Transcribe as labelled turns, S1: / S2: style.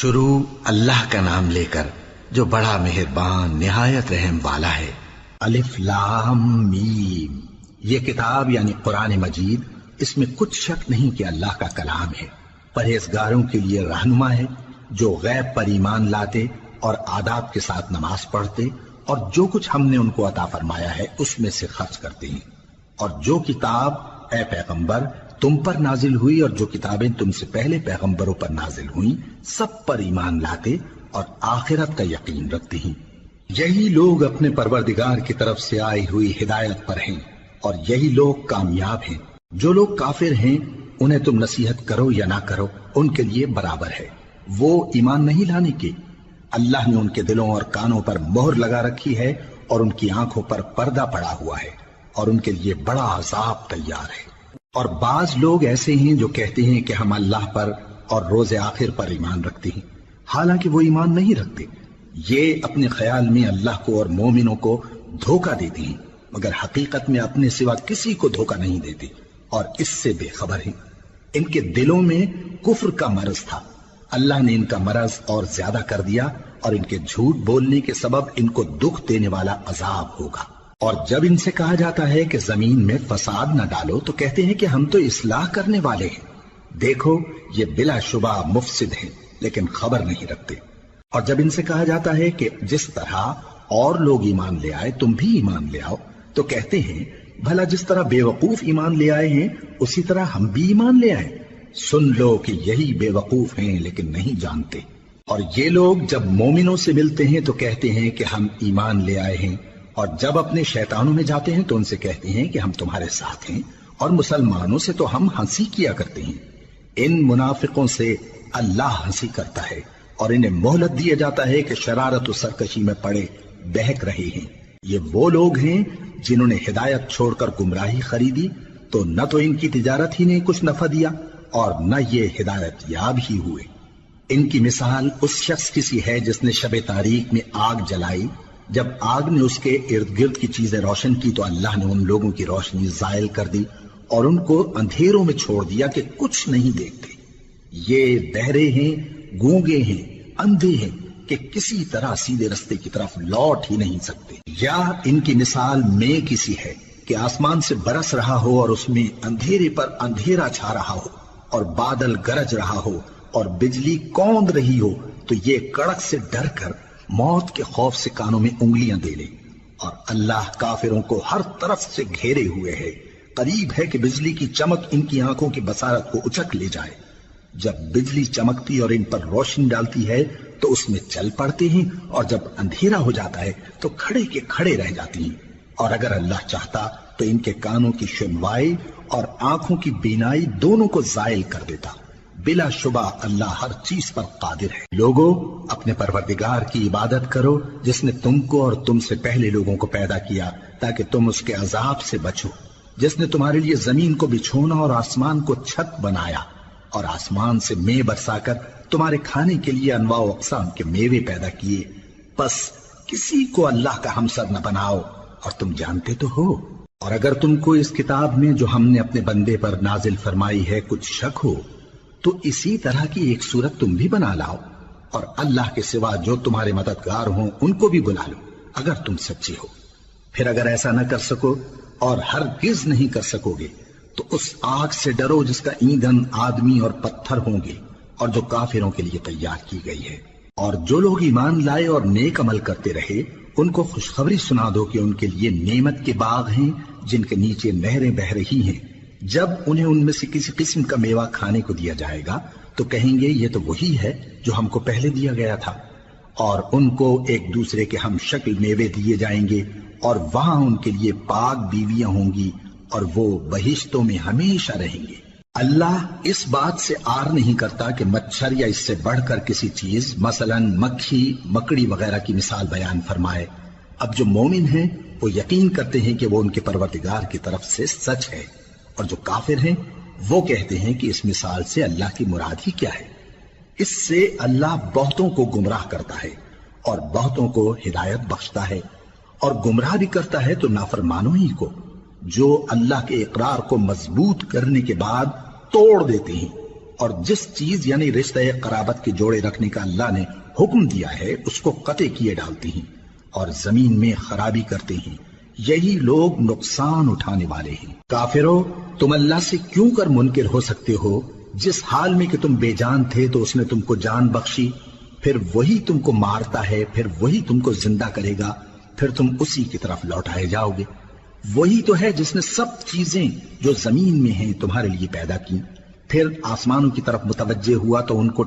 S1: شروع اللہ کا نام لے کر جو بڑا مہربان نہایت رحم والا ہے۔ الف لام میم، یہ کتاب یعنی قرآن مجید، اس میں کچھ شک نہیں کہ اللہ کا کلام ہے، پرہیزگاروں کے لیے رہنما ہے جو غیب پر ایمان لاتے اور آداب کے ساتھ نماز پڑھتے اور جو کچھ ہم نے ان کو عطا فرمایا ہے اس میں سے خرچ کرتے ہیں، اور جو کتاب اے پیغمبر تم پر نازل ہوئی اور جو کتابیں تم سے پہلے پیغمبروں پر نازل ہوئیں سب پر ایمان لاتے اور آخرت کا یقین رکھتے ہیں۔ یہی لوگ اپنے پروردگار کی طرف سے آئی ہوئی ہدایت پر ہیں اور یہی لوگ کامیاب ہیں۔ جو لوگ کافر ہیں انہیں تم نصیحت کرو یا نہ کرو ان کے لیے برابر ہے، وہ ایمان نہیں لانے کے۔ اللہ نے ان کے دلوں اور کانوں پر مہر لگا رکھی ہے اور ان کی آنکھوں پر پردہ پڑا ہوا ہے اور ان کے لیے بڑا عذاب تیار ہے۔ اور بعض لوگ ایسے ہیں جو کہتے ہیں کہ ہم اللہ پر اور روز آخر پر ایمان رکھتے ہیں، حالانکہ وہ ایمان نہیں رکھتے۔ یہ اپنے خیال میں اللہ کو اور مومنوں کو دھوکہ دیتے ہیں، مگر حقیقت میں اپنے سوا کسی کو دھوکہ نہیں دیتے اور اس سے بے خبر ہیں۔ ان کے دلوں میں کفر کا مرض تھا، اللہ نے ان کا مرض اور زیادہ کر دیا اور ان کے جھوٹ بولنے کے سبب ان کو دکھ دینے والا عذاب ہوگا۔ اور جب ان سے کہا جاتا ہے کہ زمین میں فساد نہ ڈالو تو کہتے ہیں کہ ہم تو اصلاح کرنے والے ہیں۔ دیکھو یہ بلا شبہ مفسد ہیں لیکن خبر نہیں رکھتے۔ اور جب ان سے کہا جاتا ہے کہ جس طرح اور لوگ ایمان لے آئے تم بھی ایمان لے آؤ تو کہتے ہیں بھلا جس طرح بے وقوف ایمان لے آئے ہیں اسی طرح ہم بھی ایمان لے آئے۔ سن لو کہ یہی بے وقوف ہیں لیکن نہیں جانتے۔ اور یہ لوگ جب مومنوں سے ملتے ہیں تو کہتے ہیں کہ ہم ایمان لے آئے ہیں، اور جب اپنے شیطانوں میں جاتے ہیں تو ان سے کہتے ہیں کہ ہم تمہارے ساتھ ہیں، اور مسلمانوں سے تو ہم ہنسی کیا کرتے ہیں۔ ان منافقوں سے اللہ ہنسی کرتا ہے اور انہیں مہلت دیا جاتا ہے کہ شرارت و سرکشی میں پڑے بہک رہے ہیں۔ یہ وہ لوگ ہیں جنہوں نے ہدایت چھوڑ کر گمراہی خریدی، تو نہ تو ان کی تجارت ہی نے کچھ نفع دیا اور نہ یہ ہدایت یاب ہی ہوئے۔ ان کی مثال اس شخص کی سی ہے جس نے شب تاریک میں آگ جلائی، جب آگ نے اس کے ارد گرد کی چیزیں روشن کی تو اللہ نے ان لوگوں کی روشنی زائل کر دی اور ان کو اندھیروں میں چھوڑ دیا کہ کچھ نہیں دیکھتے۔ یہ بہرے ہیں، گونگے ہیں، اندھے ہیں کہ کسی طرح سیدھے رستے کی طرف لوٹ ہی نہیں سکتے۔ یا ان کی مثال میں کسی ہے کہ آسمان سے برس رہا ہو اور اس میں اندھیرے پر اندھیرا چھا رہا ہو اور بادل گرج رہا ہو اور بجلی کوند رہی ہو تو یہ کڑک سے ڈر کر موت کے خوف سے کانوں میں انگلیاں دے لے۔ اور اللہ کافروں کو ہر طرف سے گھیرے ہوئے ہے، قریب ہے کہ بجلی کی چمک ان کی آنکھوں کی بصارت کو اچک لے جائے۔ جب بجلی چمکتی اور ان پر روشنی ڈالتی ہے تو اس میں چل پڑتے ہیں، اور جب اندھیرا ہو جاتا ہے تو کھڑے کے کھڑے رہ جاتی ہیں۔ اور اگر اللہ چاہتا تو ان کے کانوں کی سنوائی اور آنکھوں کی بینائی دونوں کو زائل کر دیتا۔ بلا شبہ اللہ ہر چیز پر قادر ہے۔ لوگو اپنے پروردگار کی عبادت کرو جس نے تم کو اور تم سے پہلے لوگوں کو پیدا کیا تاکہ تم اس کے عذاب سے بچو، جس نے تمہارے لیے زمین کو بچھونا اور آسمان کو چھت بنایا اور آسمان سے مے برسا کر تمہارے کھانے کے لیے انواع و اقسام کے میوے پیدا کیے۔ پس کسی کو اللہ کا ہمسر نہ بناؤ اور تم جانتے تو ہو۔ اور اگر تم کو اس کتاب میں جو ہم نے اپنے بندے پر نازل فرمائی ہے کچھ شک ہو تو اسی طرح کی ایک صورت تم بھی بنا لاؤ، اور اللہ کے سوا جو تمہارے مددگار ہوں ان کو بھی بلا لو اگر تم سچے ہو۔ پھر اگر ایسا نہ کر سکو اور ہرگز نہیں کر سکو گے تو اس آگ سے ڈرو جس کا ایندھن آدمی اور پتھر ہوں گے اور جو کافروں کے لیے تیار کی گئی ہے۔ اور جو لوگ ایمان لائے اور نیک عمل کرتے رہے ان کو خوشخبری سنا دو کہ ان کے لیے نعمت کے باغ ہیں جن کے نیچے نہریں بہ رہی ہیں۔ جب انہیں ان میں سے کسی قسم کا میوہ کھانے کو دیا جائے گا تو کہیں گے یہ تو وہی ہے جو ہم کو پہلے دیا گیا تھا، اور ان کو ایک دوسرے کے ہم شکل میوے دیے جائیں گے اور وہاں ان کے لیے پاک بیویاں ہوں گی اور وہ بہشتوں میں ہمیشہ رہیں گے۔ اللہ اس بات سے آر نہیں کرتا کہ مچھر یا اس سے بڑھ کر کسی چیز مثلا مکھی مکڑی وغیرہ کی مثال بیان فرمائے۔ اب جو مومن ہیں وہ یقین کرتے ہیں کہ وہ ان کے پروردگار کی طرف سے سچ ہے، اور جو کافر ہیں وہ کہتے ہیں کہ اس مثال سے اللہ کی مراد ہی کیا ہے۔ اس سے اللہ بہتوں کو گمراہ کرتا ہے اور بہتوں کو ہدایت بخشتا ہے، اور گمراہ بھی کرتا ہے تو نافرمانوں ہی کو، جو اللہ کے اقرار کو مضبوط کرنے کے بعد توڑ دیتے ہیں اور جس چیز یعنی رشتہ قرابت کے جوڑے رکھنے کا اللہ نے حکم دیا ہے اس کو قطع کیے ڈالتے ہیں اور زمین میں خرابی کرتے ہیں، یہی لوگ نقصان اٹھانے والے ہیں۔ کافرو، تم اللہ سے کیوں کر منکر ہو سکتے ہو؟ جس حال میں کہ تم بے جان تھے تو اس نے تم کو جان بخشی، پھر وہی تم کو مارتا ہے، پھر وہی تم کو زندہ کرے گا، پھر تم اسی کی طرف لوٹائے جاؤ گے۔ وہی تو ہے جس نے سب چیزیں جو زمین میں ہیں تمہارے لیے پیدا کی، پھر آسمانوں کی طرف متوجہ ہوا تو ان کو